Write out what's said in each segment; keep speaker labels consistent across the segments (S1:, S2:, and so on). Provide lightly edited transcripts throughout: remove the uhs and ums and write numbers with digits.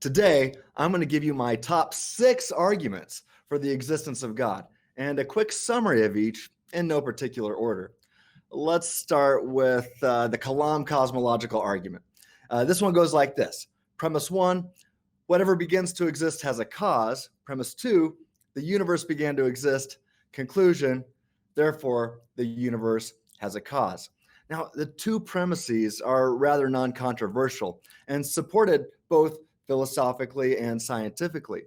S1: Today, I'm going to give you my top 6 arguments for the existence of God and a quick summary of each in no particular order. Let's start with the Kalam cosmological argument. This one goes like this. Premise 1, whatever begins to exist has a cause. Premise 2, the universe began to exist. Conclusion, therefore, the universe has a cause. Now, the two premises are rather non-controversial and supported both philosophically and scientifically.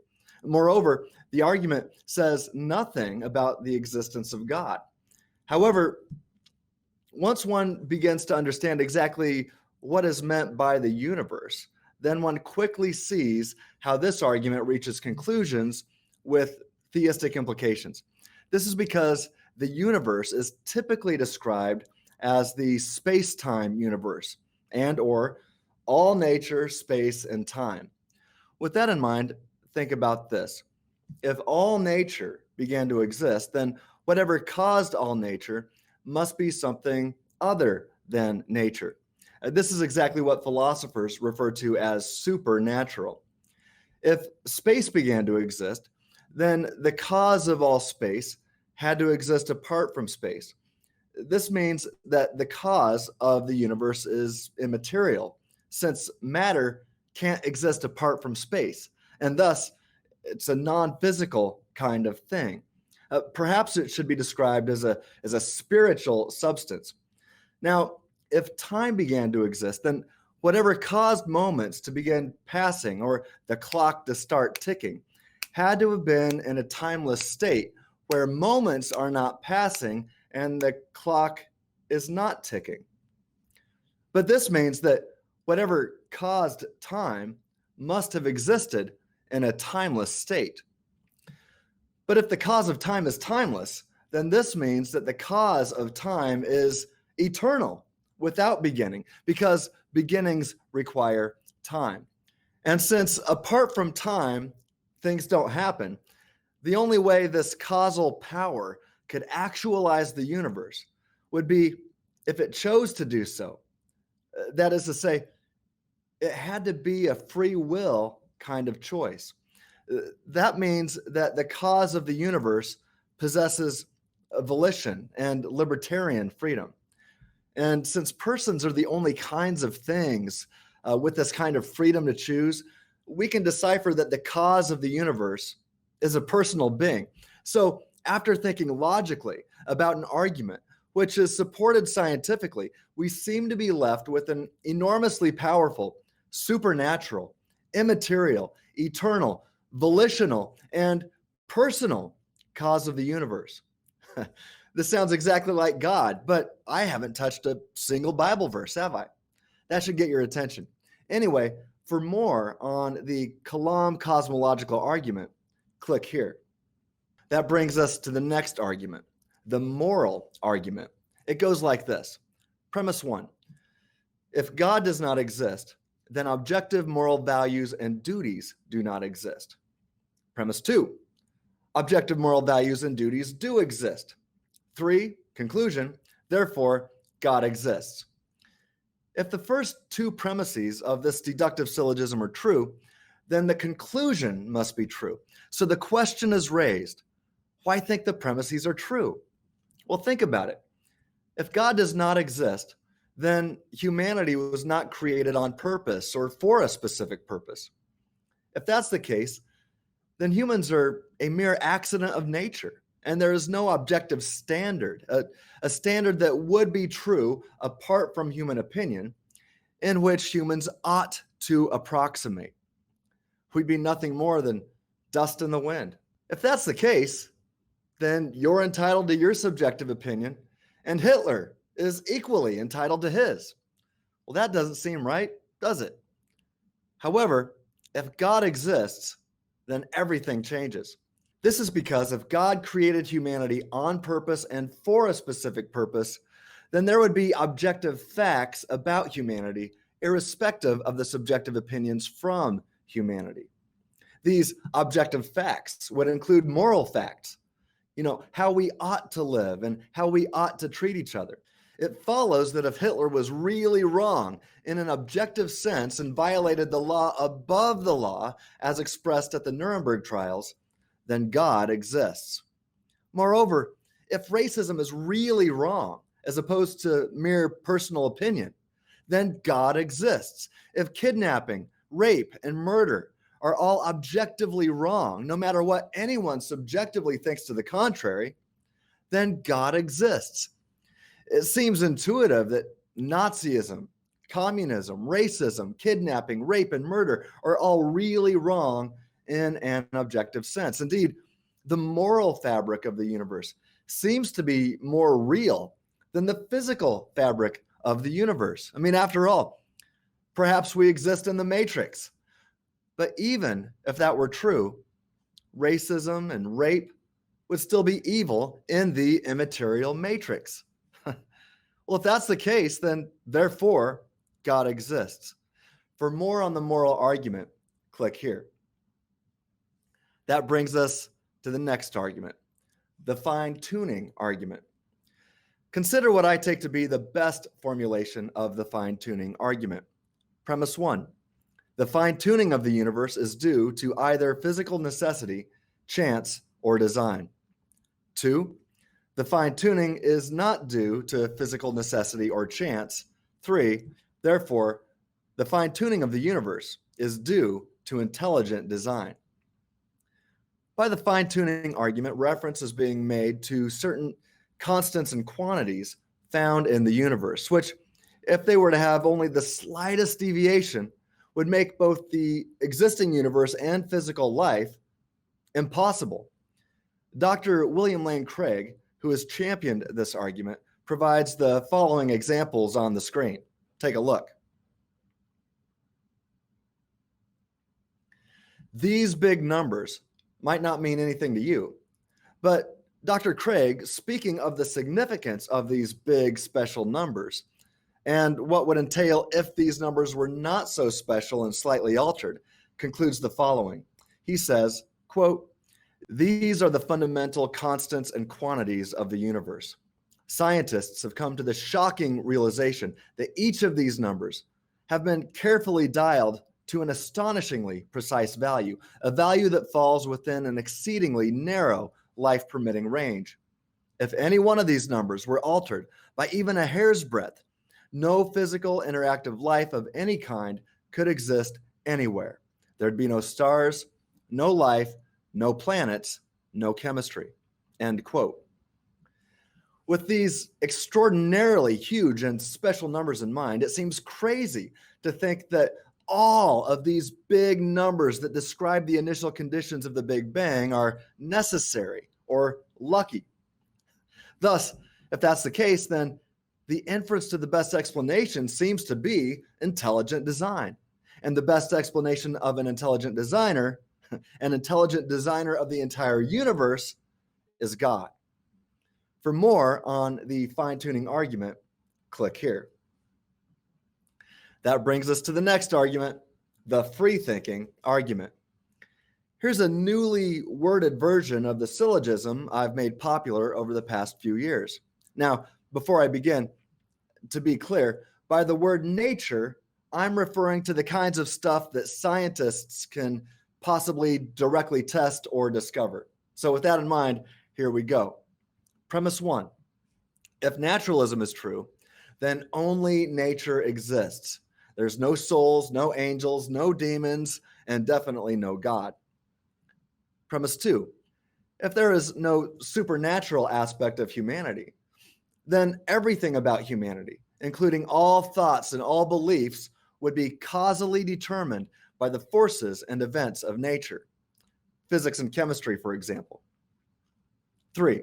S1: Moreover, the argument says nothing about the existence of God. However, once one begins to understand exactly what is meant by the universe, then one quickly sees how this argument reaches conclusions with theistic implications. This is because the universe is typically described as the space-time universe and or all nature, space, and time. With that in mind, think about this. If all nature began to exist, then whatever caused all nature must be something other than nature. This is exactly what philosophers refer to as supernatural. If space began to exist, then the cause of all space had to exist apart from space. This means that the cause of the universe is immaterial, since matter can't exist apart from space, and thus it's a non-physical kind of thing. Perhaps it should be described as a spiritual substance. Now, if time began to exist, then whatever caused moments to begin passing or the clock to start ticking had to have been in a timeless state where moments are not passing and the clock is not ticking. But this means that whatever caused time must have existed in a timeless state. But if the cause of time is timeless, then this means that the cause of time is eternal, without beginning, because beginnings require time. And since apart from time, things don't happen, the only way this causal power could actualize the universe would be if it chose to do so. That is to say, it had to be a free will kind of choice. That means that the cause of the universe possesses a volition and libertarian freedom. And since persons are the only kinds of things with this kind of freedom to choose, we can decipher that the cause of the universe is a personal being. So after thinking logically about an argument which is supported scientifically, we seem to be left with an enormously powerful, supernatural, immaterial, eternal, volitional, and personal cause of the universe. This sounds exactly like God, but I haven't touched a single Bible verse, have I? That should get your attention. Anyway, for more on the Kalam cosmological argument, click here. That brings us to the next argument, the moral argument. It goes like this. Premise 1, if God does not exist, then objective moral values and duties do not exist. Premise 2, objective moral values and duties do exist. 3, conclusion, therefore, God exists. If the first two premises of this deductive syllogism are true, then the conclusion must be true. So the question is raised, why think the premises are true? Well, think about it. If God does not exist, then humanity was not created on purpose or for a specific purpose. If that's the case, then humans are a mere accident of nature, and there is no objective standard, a standard that would be true apart from human opinion, in which humans ought to approximate. We'd be nothing more than dust in the wind. If that's the case, then you're entitled to your subjective opinion, and Hitler is equally entitled to his. Well, that doesn't seem right, does it? However, if God exists, then everything changes. This is because if God created humanity on purpose and for a specific purpose, then there would be objective facts about humanity, irrespective of the subjective opinions from humanity. These objective facts would include moral facts, how we ought to live and how we ought to treat each other. It follows that if Hitler was really wrong in an objective sense and violated the law above the law as expressed at the Nuremberg trials, then God exists. Moreover, if racism is really wrong, as opposed to mere personal opinion, then God exists. If kidnapping, rape, and murder are all objectively wrong, no matter what anyone subjectively thinks to the contrary, then God exists. It seems intuitive that Nazism, communism, racism, kidnapping, rape, and murder are all really wrong in an objective sense. Indeed, the moral fabric of the universe seems to be more real than the physical fabric of the universe. I mean, after all, perhaps we exist in the Matrix. But even if that were true, racism and rape would still be evil in the immaterial Matrix. Well, if that's the case, then therefore, God exists. For more on the moral argument, click here. That brings us to the next argument, the fine-tuning argument. Consider what I take to be the best formulation of the fine-tuning argument. Premise 1. The fine-tuning of the universe is due to either physical necessity, chance, or design. 2. The fine-tuning is not due to physical necessity or chance. 3. Therefore, the fine-tuning of the universe is due to intelligent design. By the fine-tuning argument, reference is being made to certain constants and quantities found in the universe, which, if they were to have only the slightest deviation, would make both the existing universe and physical life impossible. Dr. William Lane Craig, who has championed this argument, provides the following examples on the screen. Take a look. These big numbers might not mean anything to you, but Dr. Craig, speaking of the significance of these big special numbers and what would entail if these numbers were not so special and slightly altered, concludes the following. He says, quote, "These are the fundamental constants and quantities of the universe. Scientists have come to the shocking realization that each of these numbers have been carefully dialed to an astonishingly precise value, a value that falls within an exceedingly narrow life-permitting range. If any one of these numbers were altered by even a hair's breadth, no physical interactive life of any kind could exist anywhere. There'd be no stars, no life, no planets, no chemistry." End quote. With these extraordinarily huge and special numbers in mind, it seems crazy to think that all of these big numbers that describe the initial conditions of the Big Bang are necessary or lucky. Thus, if that's the case, then the inference to the best explanation seems to be intelligent design. And the best explanation of an intelligent designer of the entire universe, is God. For more on the fine-tuning argument, click here. That brings us to the next argument, the freethinking argument. Here's a newly worded version of the syllogism I've made popular over the past few years. Now, before I begin, to be clear, by the word nature, I'm referring to the kinds of stuff that scientists can possibly directly test or discover. So with that in mind, here we go. Premise 1. If naturalism is true, then only nature exists. There's no souls, no angels, no demons, and definitely no God. Premise 2. If there is no supernatural aspect of humanity, then everything about humanity, including all thoughts and all beliefs, would be causally determined by the forces and events of nature. Physics and chemistry, for example. 3.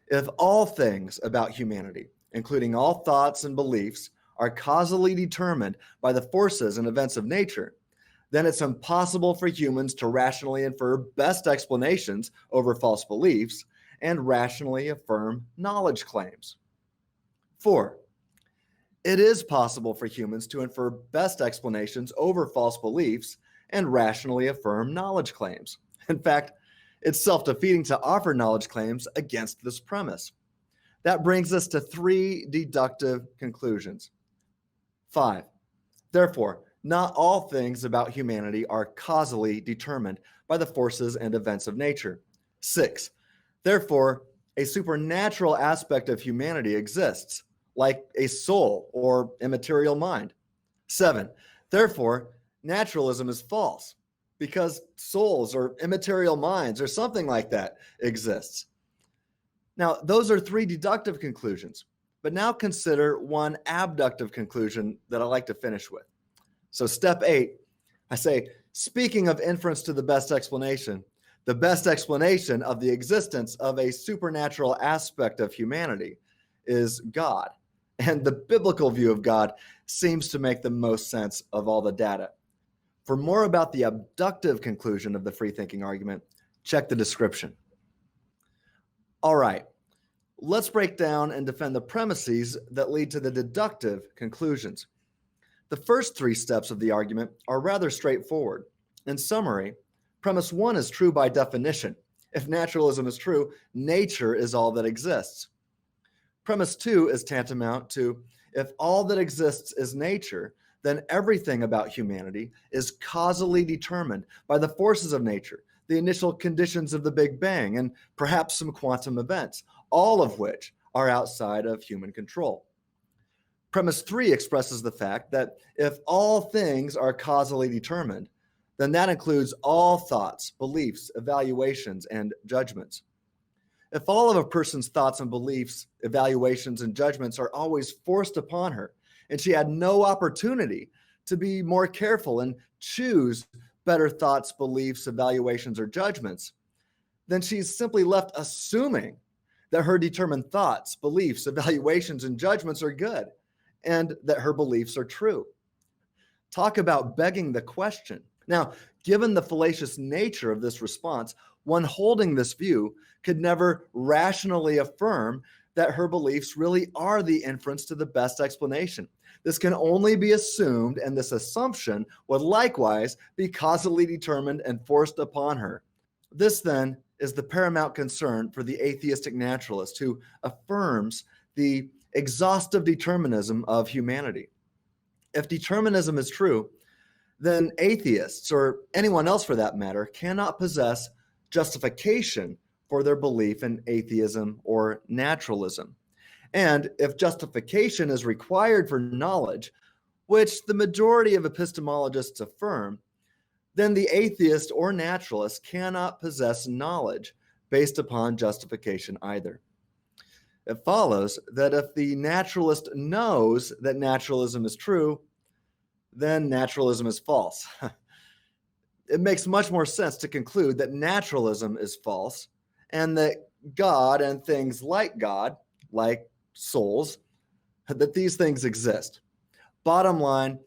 S1: If all things about humanity, including all thoughts and beliefs, are causally determined by the forces and events of nature, then it's impossible for humans to rationally infer best explanations over false beliefs and rationally affirm knowledge claims. 4. It is possible for humans to infer best explanations over false beliefs and rationally affirm knowledge claims. In fact, it's self-defeating to offer knowledge claims against this premise. That brings us to 3 deductive conclusions. 5. Therefore, not all things about humanity are causally determined by the forces and events of nature. 6. Therefore, a supernatural aspect of humanity exists, like a soul or immaterial mind. 7. Therefore, naturalism is false, because souls or immaterial minds or something like that exists. Now, those are 3 deductive conclusions, but now consider one abductive conclusion that I like to finish with. So step 8, I say, speaking of inference to the best explanation of the existence of a supernatural aspect of humanity is God. And the biblical view of God seems to make the most sense of all the data. For more about the abductive conclusion of the freethinking argument, check the description. All right, let's break down and defend the premises that lead to the deductive conclusions. The first 3 steps of the argument are rather straightforward. In summary, premise 1 is true by definition. If naturalism is true, nature is all that exists. Premise 2 is tantamount to, if all that exists is nature, then everything about humanity is causally determined by the forces of nature, the initial conditions of the Big Bang, and perhaps some quantum events, all of which are outside of human control. Premise 3 expresses the fact that if all things are causally determined, then that includes all thoughts, beliefs, evaluations, and judgments. If all of a person's thoughts and beliefs, evaluations, and judgments are always forced upon her, and she had no opportunity to be more careful and choose better thoughts, beliefs, evaluations, or judgments, then she's simply left assuming that her determined thoughts, beliefs, evaluations, and judgments are good, and that her beliefs are true. Talk about begging the question. Now, given the fallacious nature of this response, one holding this view could never rationally affirm that her beliefs really are the inference to the best explanation. This can only be assumed, and this assumption would likewise be causally determined and forced upon her. This, then, is the paramount concern for the atheistic naturalist who affirms the exhaustive determinism of humanity. If determinism is true, then atheists, or anyone else for that matter, cannot possess justification for their belief in atheism or naturalism. And if justification is required for knowledge, which the majority of epistemologists affirm, then the atheist or naturalist cannot possess knowledge based upon justification either. It follows that if the naturalist knows that naturalism is true, then naturalism is false. It makes much more sense to conclude that naturalism is false and that God and things like God, like souls, that these things exist. Bottom line,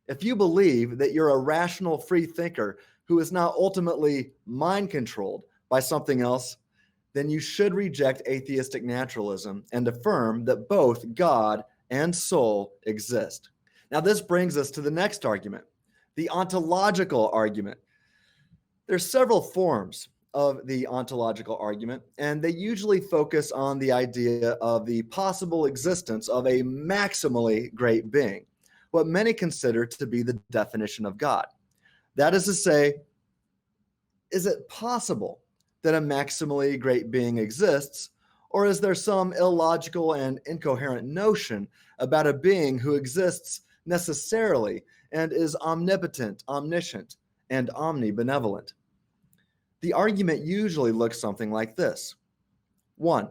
S1: if you believe that you're a rational free thinker who is not ultimately mind controlled by something else, then you should reject atheistic naturalism and affirm that both God and soul exist. Now, this brings us to the next argument, the ontological argument. There's several forms of the ontological argument, and they usually focus on the idea of the possible existence of a maximally great being, what many consider to be the definition of God. That is to say, is it possible that a maximally great being exists, or is there some illogical and incoherent notion about a being who exists necessarily and is omnipotent, omniscient, and omnibenevolent? The argument usually looks something like this. 1.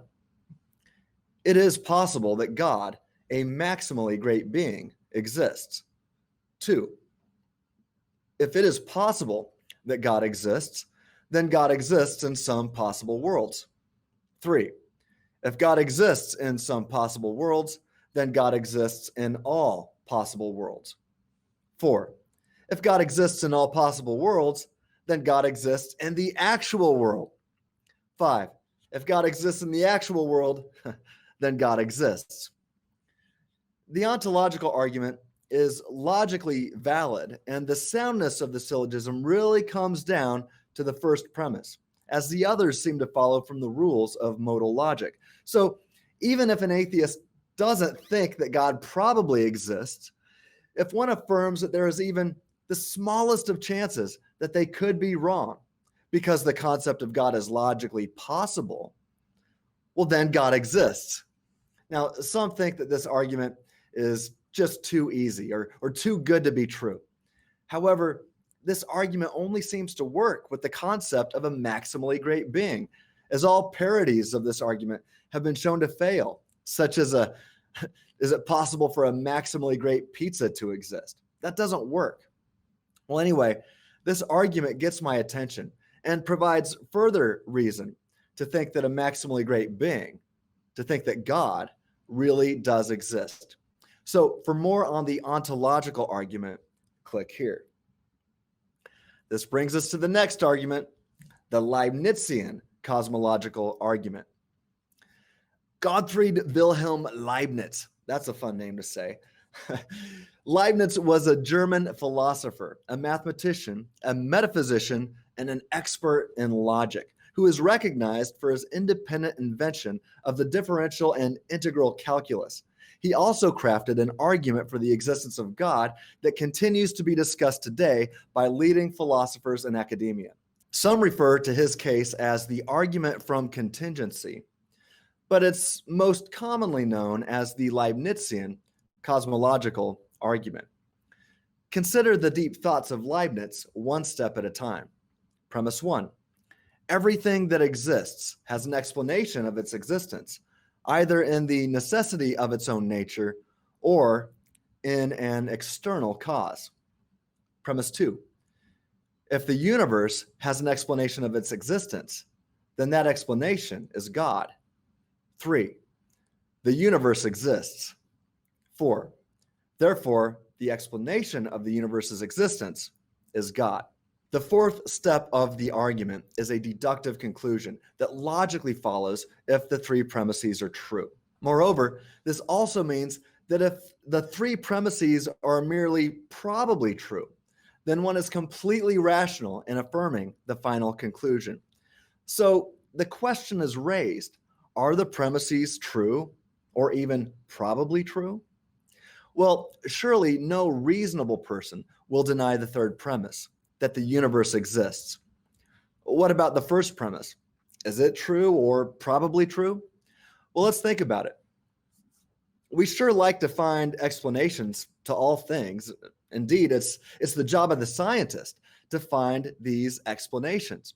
S1: It is possible that God, a maximally great being, exists. 2. If it is possible that God exists, then God exists in some possible worlds. 3. If God exists in some possible worlds, then God exists in all possible worlds. 4. If God exists in all possible worlds, then God exists in the actual world. 5. If God exists in the actual world, then God exists. The ontological argument is logically valid, and the soundness of the syllogism really comes down to the first premise, as the others seem to follow from the rules of modal logic. So Even if an atheist doesn't think that God probably exists, if one affirms that there is even the smallest of chances that they could be wrong because the concept of God is logically possible, well, then God exists. Now, some think that this argument is just too easy or too good to be true. However, this argument only seems to work with the concept of a maximally great being, as all parodies of this argument have been shown to fail, such as is it possible for a maximally great pizza to exist? That doesn't work. Well, anyway, this argument gets my attention and provides further reason to think that a maximally great being, to think that God really does exist. So for more on the ontological argument, click here. This brings us to the next argument, the Leibnizian cosmological argument. Gottfried Wilhelm Leibniz, that's a fun name to say. Leibniz was a German philosopher, a mathematician, a metaphysician, and an expert in logic, who is recognized for his independent invention of the differential and integral calculus. He also crafted an argument for the existence of God that continues to be discussed today by leading philosophers in academia. Some refer to his case as the argument from contingency, but it's most commonly known as the Leibnizian cosmological argument. Consider the deep thoughts of Leibniz one step at a time. Premise 1. Everything that exists has an explanation of its existence, either in the necessity of its own nature or in an external cause. Premise 2. If the universe has an explanation of its existence, then that explanation is God. 3. The universe exists. 4. Therefore, the explanation of the universe's existence is God. The fourth step of the argument is a deductive conclusion that logically follows if the three premises are true. Moreover, this also means that if the three premises are merely probably true, then one is completely rational in affirming the final conclusion. So the question is raised, are the premises true or even probably true? Well, surely no reasonable person will deny the third premise, that the universe exists. What about the first premise? Is it true or probably true? Well, let's think about it. We sure like to find explanations to all things. Indeed, it's the job of the scientist to find these explanations.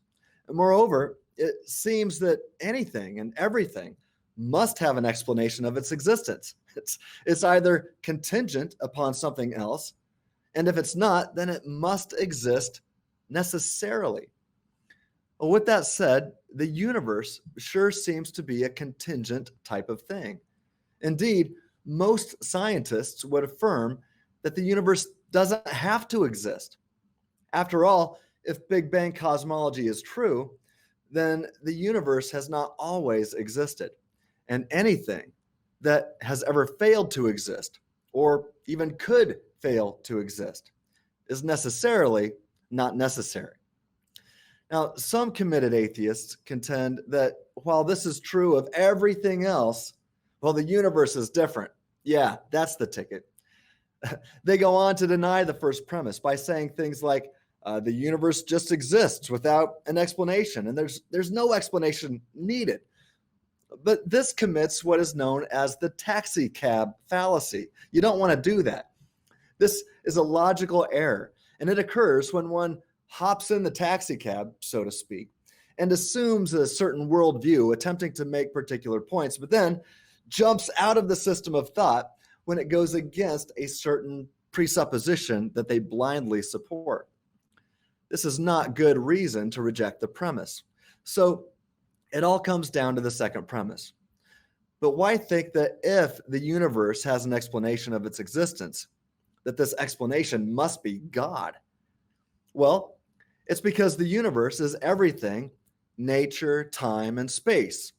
S1: Moreover, it seems that anything and everything must have an explanation of its existence. It's either contingent upon something else, and if it's not, then it must exist necessarily. Well, with that said, the universe sure seems to be a contingent type of thing. Indeed, most scientists would affirm that the universe doesn't have to exist. After all, if Big Bang cosmology is true, then the universe has not always existed, and anything that has ever failed to exist, or even could fail to exist, is necessarily not necessary. Now, some committed atheists contend that while this is true of everything else, well, the universe is different. Yeah, that's the ticket. They go on to deny the first premise by saying things like, the universe just exists without an explanation, and there's no explanation needed. But this commits what is known as the taxi cab fallacy. You don't want to do that. This is a logical error, and it occurs when one hops in the taxi cab, so to speak, and assumes a certain worldview, attempting to make particular points, but then jumps out of the system of thought when it goes against a certain presupposition that they blindly support. This is not good reason to reject the premise. So it all comes down to the second premise. But why think that if the universe has an explanation of its existence, that this explanation must be God? Well, it's because the universe is everything, nature, time, and space,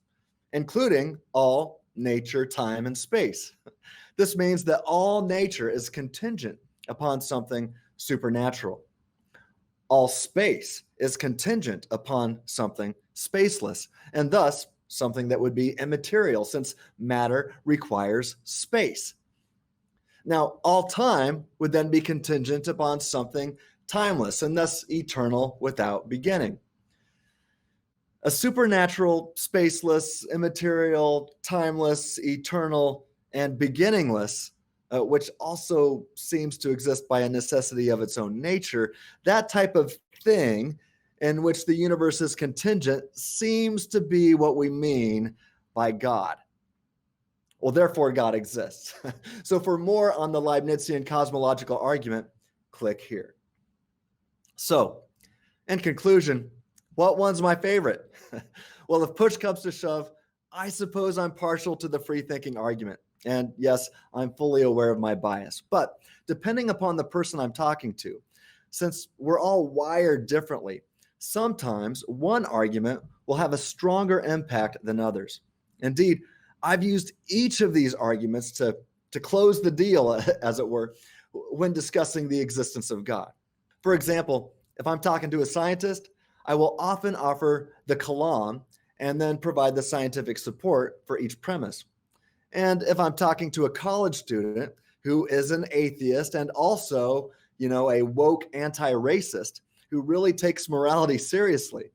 S1: including all nature, time, and space. This means that all nature is contingent upon something supernatural. All space is contingent upon something spaceless, and thus something that would be immaterial since matter requires space. Now, all time would then be contingent upon something timeless and thus eternal without beginning. A supernatural, spaceless, immaterial, timeless, eternal, and beginningless, which also seems to exist by a necessity of its own nature, that type of thing in which the universe is contingent seems to be what we mean by God. Well, therefore, God exists. So for more on the Leibnizian cosmological argument, click here. So, in conclusion, what one's my favorite? Well, if push comes to shove, I suppose I'm partial to the free-thinking argument. And yes, I'm fully aware of my bias. But depending upon the person I'm talking to, since we're all wired differently, sometimes one argument will have a stronger impact than others. Indeed, I've used each of these arguments to close the deal, as it were, when discussing the existence of God. For example, if I'm talking to a scientist, I will often offer the Kalam and then provide the scientific support for each premise. And if I'm talking to a college student who is an atheist and also, a woke anti-racist who really takes morality seriously,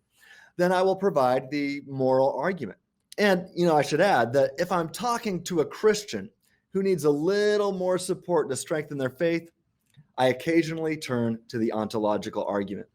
S1: then I will provide the moral argument. And, I should add that if I'm talking to a Christian who needs a little more support to strengthen their faith, I occasionally turn to the ontological argument.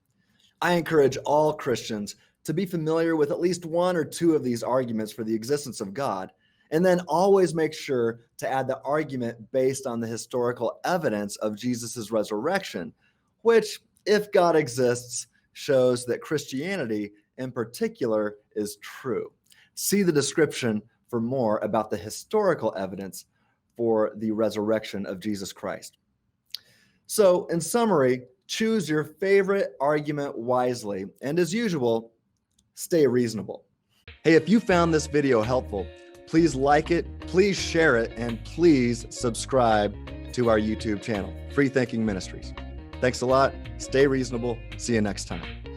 S1: I encourage all Christians to be familiar with at least one or two of these arguments for the existence of God, and then always make sure to add the argument based on the historical evidence of Jesus' resurrection, which, if God exists, shows that Christianity in particular is true. See the description for more about the historical evidence for the resurrection of Jesus Christ. So, in summary, choose your favorite argument wisely, and as usual, stay reasonable. Hey, if you found this video helpful, please like it, please share it, and please subscribe to our YouTube channel, Freethinking Ministries. Thanks a lot. Stay reasonable. See you next time.